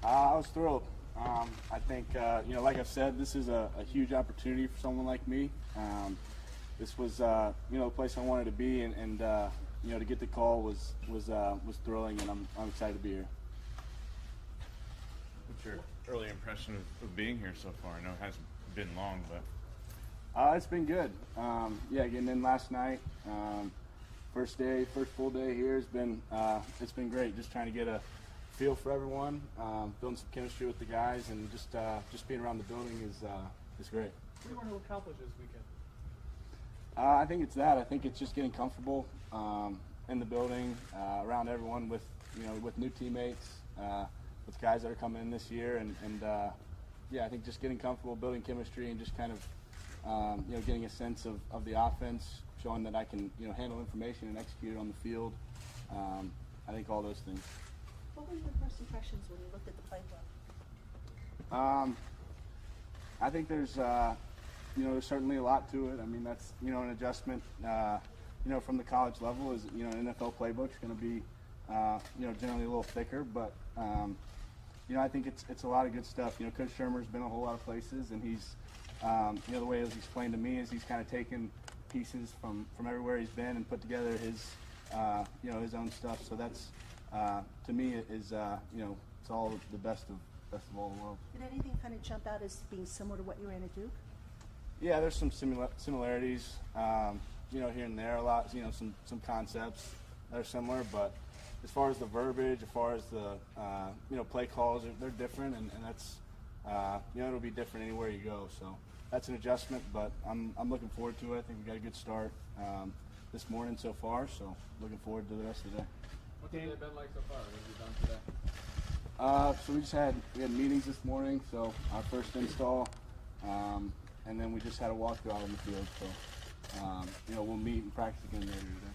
I was thrilled. I think, like I've said, this is a huge opportunity for someone like me. This was, a place I wanted to be, and to get the call was thrilling, and I'm excited to be here. What's your early impression of being here so far? I know it hasn't been long, but it's been good. Getting in last night, first full day here has been it's been great. Just trying to get a feel for everyone, building some chemistry with the guys, and just being around the building is great. What do you want to accomplish this weekend? I think it's that. I think it's just getting comfortable in the building, around everyone with new teammates, with guys that are coming in this year, and I think just getting comfortable, building chemistry, and just kind of getting a sense of the offense, showing that I can handle information and execute it on the field. I think all those things. What were your first impressions when you looked at the playbook? I think there's certainly a lot to it. I mean, that's an adjustment. From the college level, is an NFL playbook is going to be generally a little thicker, but I think it's a lot of good stuff. Coach Shermer's been a whole lot of places, and he's the way it was explained to me is he's kind of taken pieces from everywhere he's been and put together his his own stuff. So that's to me is it's all the best of all the world. Did anything kind of jump out as being similar to what you ran at Duke? Yeah, there's some similarities, here and there. A lot, some concepts that are similar, but as far as the verbiage, as far as the play calls, they're different, and that's it'll be different anywhere you go. So that's an adjustment, but I'm looking forward to it. I think we got a good start this morning so far, so looking forward to the rest of the day. What's the day been like so far? What have you done today? So we had meetings this morning, so our first install, and then we just had a walkthrough out on the field. So we'll meet and practice again later today.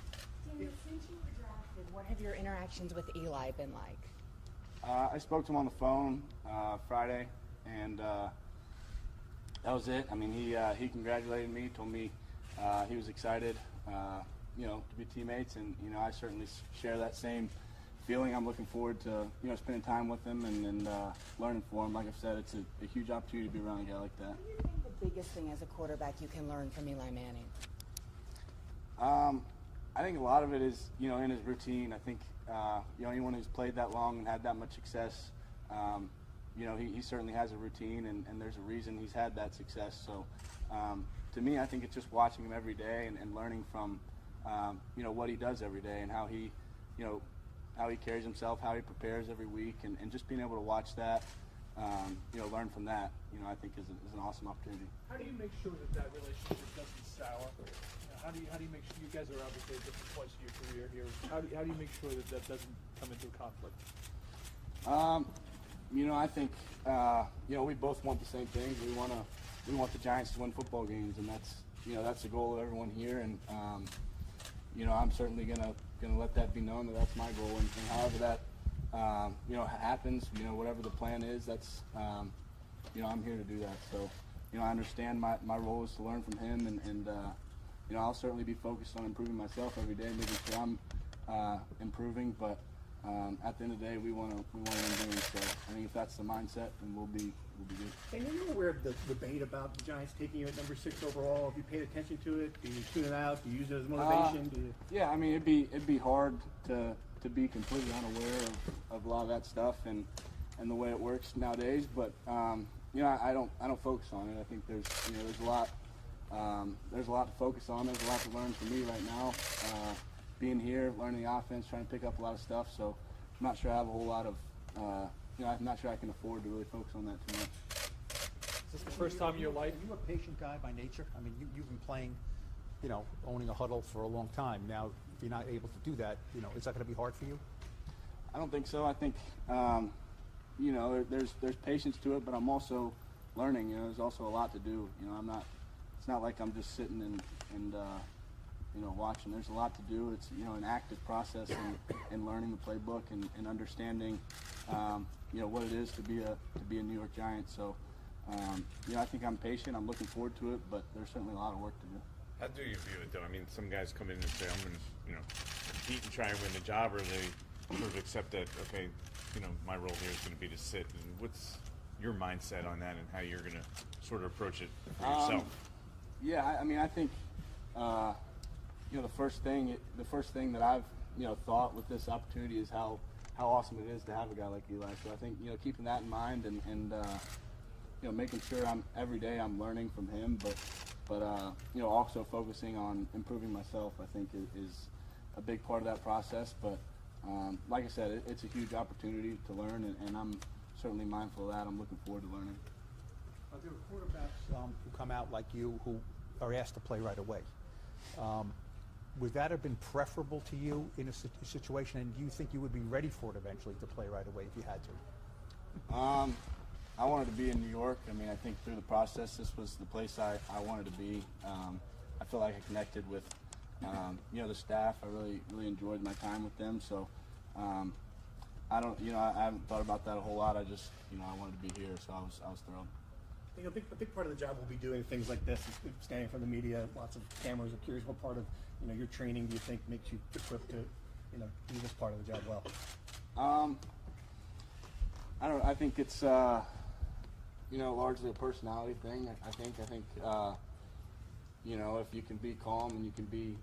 Daniel, since you were drafted, what have your interactions with Eli been like? I spoke to him on the phone Friday, and that was it. I mean, he congratulated me, told me he was excited, to be teammates, and I certainly share that same feeling. I'm looking forward to spending time with him and learning from him. Like I've said, it's a huge opportunity to be around a guy like that. What do you think the biggest thing as a quarterback you can learn from Eli Manning? I think a lot of it is in his routine. I think anyone who's played that long and had that much success, he certainly has a routine, and there's a reason he's had that success. So to me, I think it's just watching him every day and learning from what he does every day and how he carries himself, how he prepares every week, and just being able to watch that, learn from that, I think is an awesome opportunity. How do you make sure that relationship doesn't sour? How do you make sure, you guys are obviously at different points in your career here, how do you make sure that doesn't come into a conflict? I think we both want the same things. We want the Giants to win football games, and that's the goal of everyone here. And I'm certainly gonna let that be known that's my goal. And however that happens, whatever the plan is, that's I'm here to do that. So I understand my role is to learn from him, and I'll certainly be focused on improving myself every day, making sure I'm improving. But at the end of the day, we want to win games. So I think if that's the mindset, then we'll be good. And are you aware of the debate about the Giants taking you at number 6 overall? Have you paid attention to it? Do you tune it out? Do you use it as motivation? Yeah, I mean, it'd be hard to be completely unaware of a lot of that stuff and the way it works nowadays. But I don't focus on it. I think there's a lot to focus on. There's a lot to learn from me right now. Being here, learning the offense, trying to pick up a lot of stuff. So I'm not sure I have a whole lot of, I'm not sure I can afford to really focus on that too much. Is this the first time in your life? Are you a patient guy by nature? I mean, you've been playing, owning a huddle for a long time. Now, if you're not able to do that, is that going to be hard for you? I don't think so. I think, there's patience to it, but I'm also learning. There's also a lot to do. It's not like I'm just sitting and watching. There's a lot to do. It's an active process in learning the playbook and understanding what it is to be a New York Giant. So I think I'm patient. I'm looking forward to it, but there's certainly a lot of work to do. how do you view it though? I mean, some guys come in and say, I'm going to, compete and try and win the job, or they sort of accept that, okay, my role here is going to be to sit. And what's your mindset on that, and how you're going to sort of approach it for yourself? Yeah, I mean, I think the first thing that I've thought with this opportunity is how awesome it is to have a guy like Eli. So I think keeping that in mind and making sure every day I'm learning from him, but also focusing on improving myself, I think is a big part of that process. But like I said, it's a huge opportunity to learn, and I'm certainly mindful of that. I'm looking forward to learning. Are there quarterbacks who come out like you who are asked to play right away? Would that have been preferable to you in a situation, and do you think you would be ready for it eventually to play right away if you had to? I wanted to be in New York. I mean, I think through the process, this was the place I wanted to be. I feel like I connected with the staff. I really enjoyed my time with them. So I haven't thought about that a whole lot. I just I wanted to be here, so I was thrilled. I think a big part of the job will be doing things like this, standing in front of the media, lots of cameras. I'm curious what part of your training do you think makes you equipped to do this part of the job well? I don't know. I think it's largely a personality thing. I think if you can be calm and you can be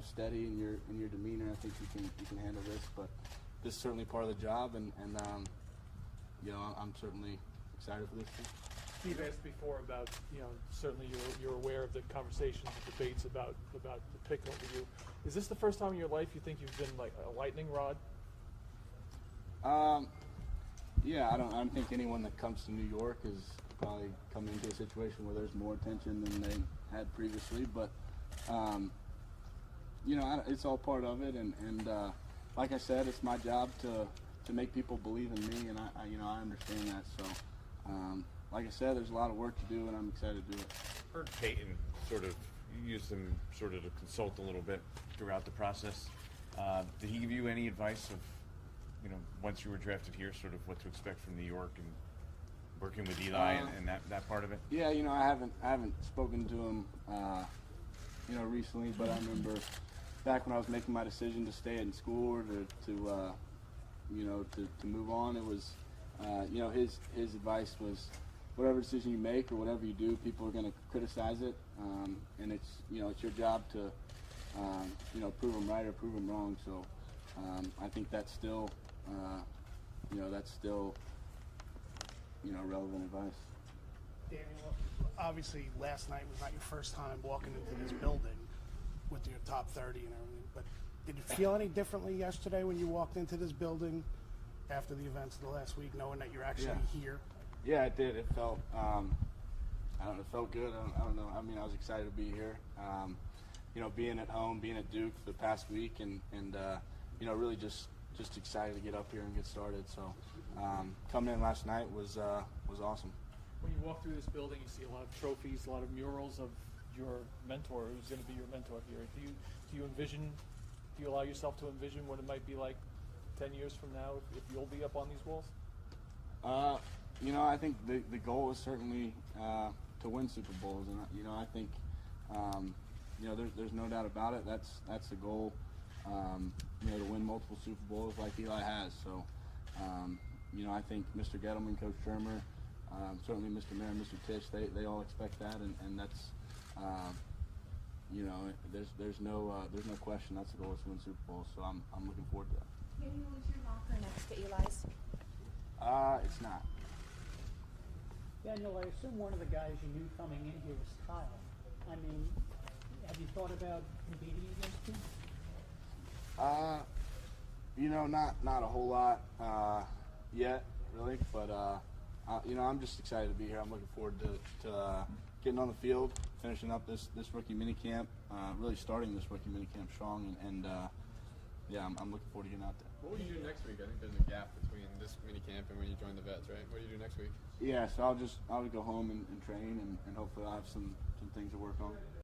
steady in your demeanor, I think you can handle this. But this is certainly part of the job, and I'm certainly excited for this thing. Steve asked before about, certainly you're aware of the conversations and debates about the pick over you. Is this the first time in your life you think you've been like a lightning rod? Yeah, I don't think anyone that comes to New York has probably come into a situation where there's more attention than they had previously. But it's all part of it, and like I said, it's my job to make people believe in me, and I understand that. So. Like I said, there's a lot of work to do, and I'm excited to do it. Heard Peyton use them to consult a little bit throughout the process. Did he give you any advice of, once you were drafted here, sort of what to expect from New York and working with Eli and that part of it? Yeah, I haven't spoken to him, recently, but I remember back when I was making my decision to stay in school or to move on, it was, his advice was, whatever decision you make or whatever you do, people are going to criticize it, and it's your job to prove them right or prove them wrong. So I think that's still relevant advice. Daniel, obviously last night was not your first time walking into this building with your top 30 and everything, but did you feel any differently yesterday when you walked into this building after the events of the last week, knowing that you're actually here? Yeah, it did. It felt, it felt good. I don't know. I mean, I was excited to be here. Being at home, being at Duke the past week, and really just excited to get up here and get started. So coming in last night was awesome. When you walk through this building, you see a lot of trophies, a lot of murals of your mentor, who's going to be your mentor here. Do you allow yourself to envision what it might be like 10 years from now if you'll be up on these walls? I think the goal is certainly to win Super Bowls, and I think there's no doubt about it. That's the goal. To win multiple Super Bowls like Eli has. So I think Mr. Gettleman, Coach Shermer, certainly Mr. Mayer, Mr. Tisch, they all expect that, and that's there's no question that's the goal is to win Super Bowls. So I'm looking forward to that. Daniel, is your locker next to Eli's? It's not. Daniel, I assume one of the guys you knew coming in here was Kyle. I mean, have you thought about competing against him? Not a whole lot yet, really. But I'm just excited to be here. I'm looking forward to getting on the field, finishing up this rookie minicamp, really starting this rookie minicamp strong, and I'm looking forward to getting out there. What will you do next week? I think there's a gap between this minicamp and when you join the Vets, right? What do you do next week? Yeah, so I'll go home and train, and hopefully I'll have some things to work on.